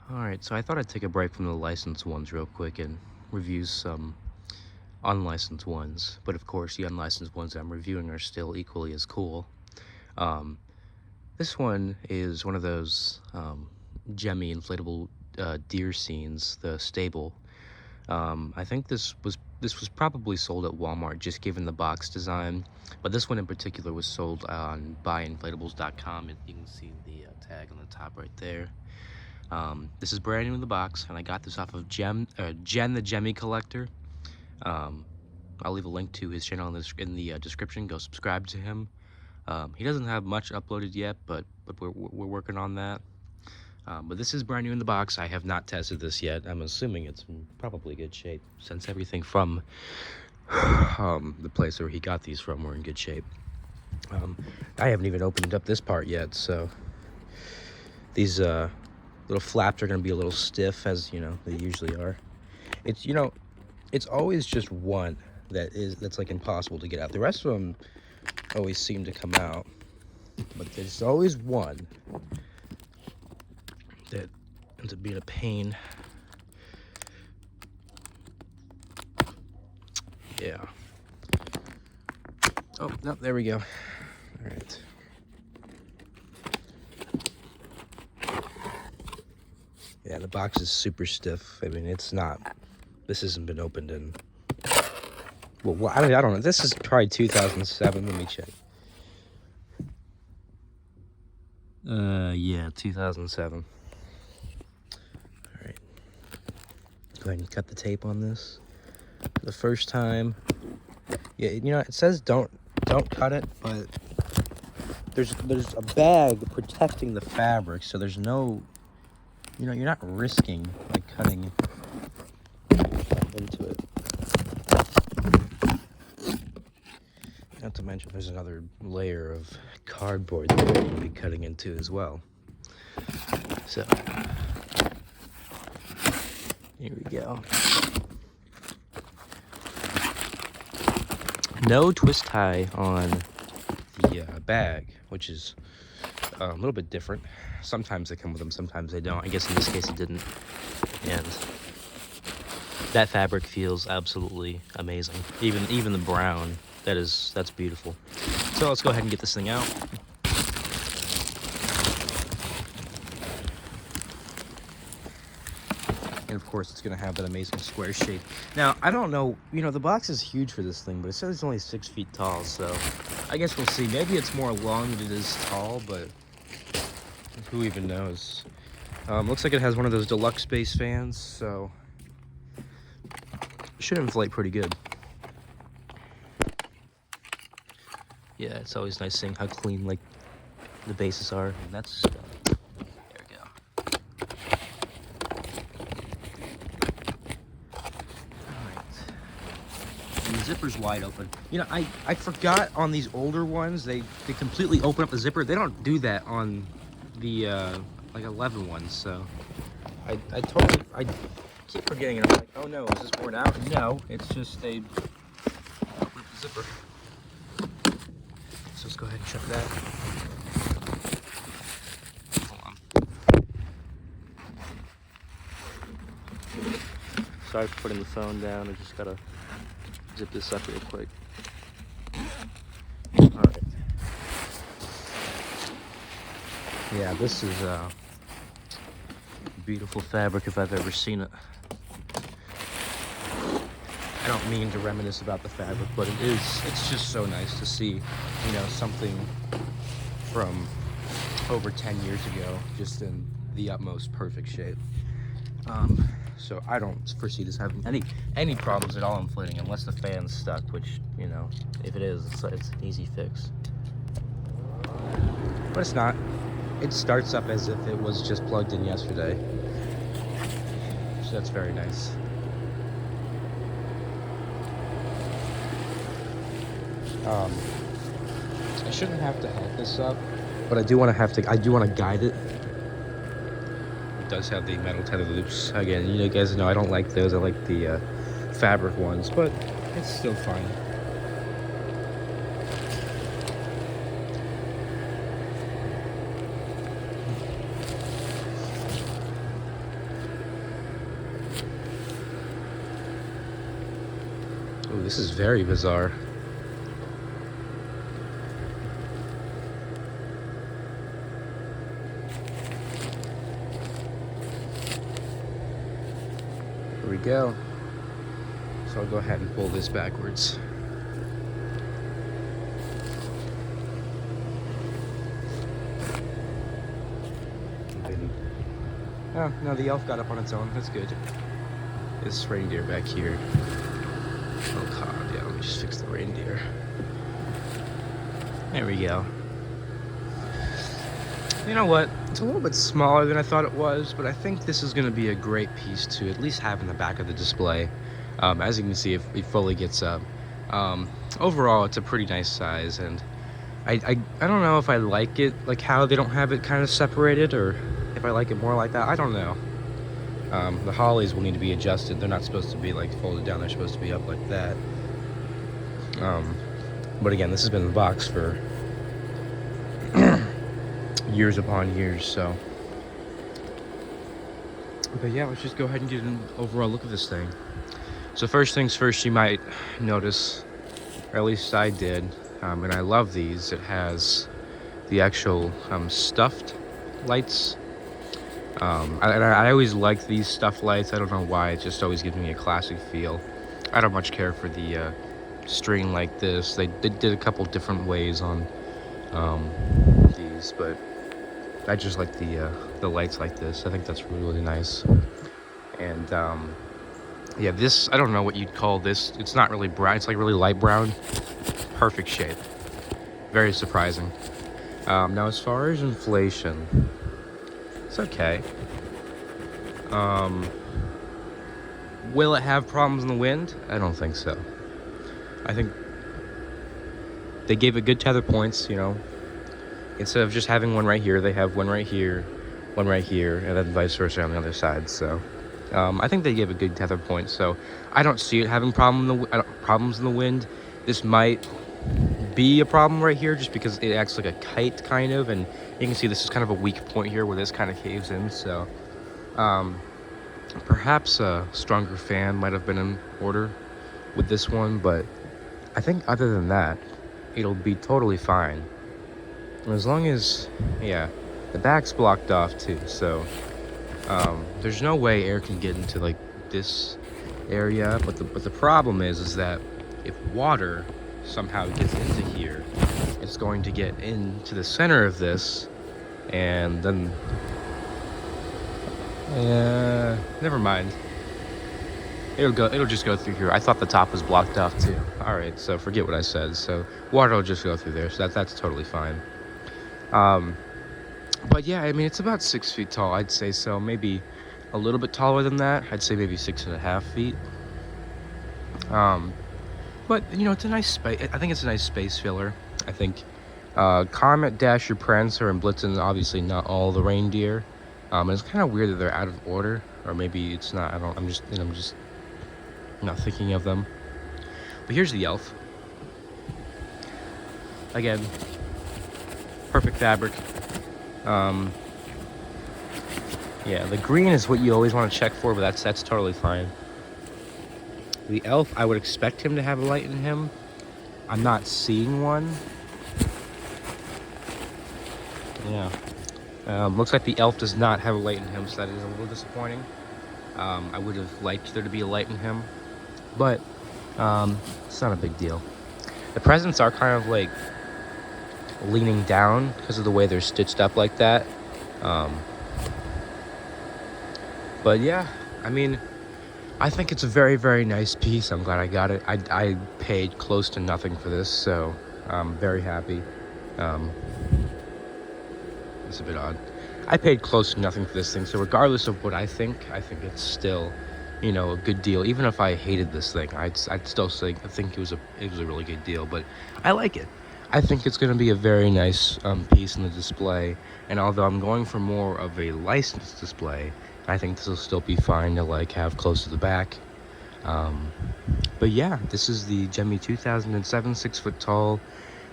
Alright, so I thought I'd take a break from the licensed ones real quick and review some unlicensed ones. But of course, the unlicensed ones I'm reviewing are still equally as cool. Um, this one is one of those Gemmy inflatable deer scenes, the stable. I think this was probably sold at Walmart, just given the box design. But this one in particular was sold on buyinflatables.com, and you can see the tag on the top right there. This is brand new in the box, and I got this off of Jen the Gemmy Collector. I'll leave a link to his channel in the description. Go subscribe to him. He doesn't have much uploaded yet, but we're working on that. But this is brand new in the box. I have not tested this yet. I'm assuming it's in probably good shape, since everything from the place where he got these from were in good shape. I haven't even opened up this part yet, so these little flaps are going to be a little stiff, as you know they usually are. It's always just one that's like impossible to get out. The rest of them always seem to come out, but there's always one that ends up being a pain. Yeah. Oh, no, there we go. All right. Yeah, the box is super stiff. I mean, it's not. This hasn't been opened in. Well, I don't know. This is probably 2007. Let me check. Yeah, 2007. All right. Go ahead and cut the tape on this. The first time. Yeah, you know, it says don't cut it, but there's a bag protecting the fabric, so there's no. You know, you're not risking like cutting into it. Not to mention there's another layer of cardboard that you're going to be cutting into as well. So, here we go. No twist tie on the bag, which is a little bit different. Sometimes they come with them, sometimes they don't. I guess in this case it didn't. And that fabric feels absolutely amazing. Even the brown, that's beautiful. So let's go ahead and get this thing out. And of course it's gonna have that amazing square shape. Now, I don't know, you know, the box is huge for this thing, but it says it's only 6 feet tall, so I guess we'll see. Maybe it's more long than it is tall, but who even knows? Looks like it has one of those deluxe space fans, so it should inflate pretty good. Yeah, it's always nice seeing how clean like the bases are, and that's there we go. And the zipper's wide open. You know, I forgot on these older ones they completely open up the zipper. They don't do that on the like 11 ones, so I keep forgetting it. I'm like, oh no, is this worn out? No, it's just they open up the zipper. So let's go ahead and check that. Hold on. Sorry for putting the phone down. I just gotta zip this up real quick. Alright. Yeah, this is beautiful fabric if I've ever seen it. I don't mean to reminisce about the fabric, but it's just so nice to see, you know, something from over 10 years ago just in the utmost perfect shape. So I don't foresee this having any problems at all inflating, unless the fan's stuck, which, you know, if it is, it's an easy fix. But it's not. It starts up as if it was just plugged in yesterday. So that's very nice. I shouldn't have to hack this up, but I do want to guide it. It does have the metal tether loops. Again, you guys know I don't like those. I like the fabric ones, but it's still fine. this is very bizarre. Here we go. So I'll go ahead and pull this backwards. Oh, no, the elf got up on its own. That's good. This reindeer back here. Oh god, yeah, let me just fix the reindeer. There we go. You know what? It's a little bit smaller than I thought it was, but I think this is going to be a great piece to at least have in the back of the display. As you can see, if it fully gets up. Overall, it's a pretty nice size, and I don't know if I like it, like how they don't have it kind of separated, or if I like it more like that. I don't know. The hollies will need to be adjusted. They're not supposed to be like folded down. They're supposed to be up like that. But again, this has been in the box for years upon years, so. But yeah, let's just go ahead and get an overall look at this thing. So first things first, you might notice, or at least I did, and I love these. It has the actual stuffed lights. I always like these stuffed lights. I don't know why. It just always gives me a classic feel. I don't much care for the string like this. They did a couple different ways on these, but I just like the lights like this. I think that's really, really nice. And yeah, this, I don't know what you'd call this. It's not really brown. It's like really light brown. Perfect shape. Very surprising. Now, as far as inflation, it's okay. Will it have problems in the wind? I don't think so. I think they gave it good tether points, you know. Instead of just having one right here, they have one right here, and then vice versa on the other side. So I think they gave a good tether point. So I don't see it having problems in the wind. This might be a problem right here just because it acts like a kite kind of, and you can see this is kind of a weak point here where this kind of caves in. So perhaps a stronger fan might have been in order with this one, but I think other than that, it'll be totally fine. As long as, yeah, the back's blocked off too, so there's no way air can get into like this area. But the problem is that if water somehow gets into here, it's going to get into the center of this, and then never mind. It'll just go through here. I thought the top was blocked off too. All right, so forget what I said. So water will just go through there. So that's totally fine. But yeah, I mean, it's about 6 feet tall. I'd say so. Maybe a little bit taller than that. I'd say maybe 6.5 feet. But you know, it's a nice space. I think it's a nice space filler. I think Comet, Dasher, Prancer, and Blitzen, obviously not all the reindeer. And it's kind of weird that they're out of order, or maybe it's not. I'm just not thinking of them. But here's the elf. Again, perfect fabric. Yeah, the green is what you always want to check for, but that's totally fine. The elf, I would expect him to have a light in him. I'm not seeing one. Yeah. Looks like the elf does not have a light in him, so that is a little disappointing. I would have liked there to be a light in him, but it's not a big deal. The presents are kind of like leaning down because of the way they're stitched up like that. But yeah, I mean, I think it's a very, very nice piece. I'm glad I got it. I paid close to nothing for this, so I'm very happy. It's a bit odd. I paid close to nothing for this thing, so regardless of what I think it's still, you know, a good deal. Even if I hated this thing, I'd still say I think it was a really good deal. But I like it. I think it's going to be a very nice piece in the display. And although I'm going for more of a licensed display, I think this will still be fine to like have close to the back. But yeah, this is the Gemmy 2007 6-foot tall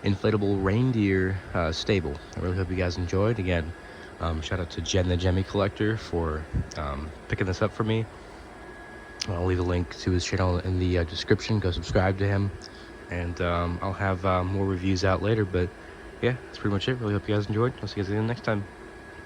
inflatable reindeer stable. I really hope you guys enjoyed. Again, shout out to Jen the Gemmy collector for picking this up for me. I'll leave a link to his channel in the description. Go subscribe to him, and I'll have more reviews out later. But yeah, that's pretty much it. Really hope you guys enjoyed. I'll see you guys again next time.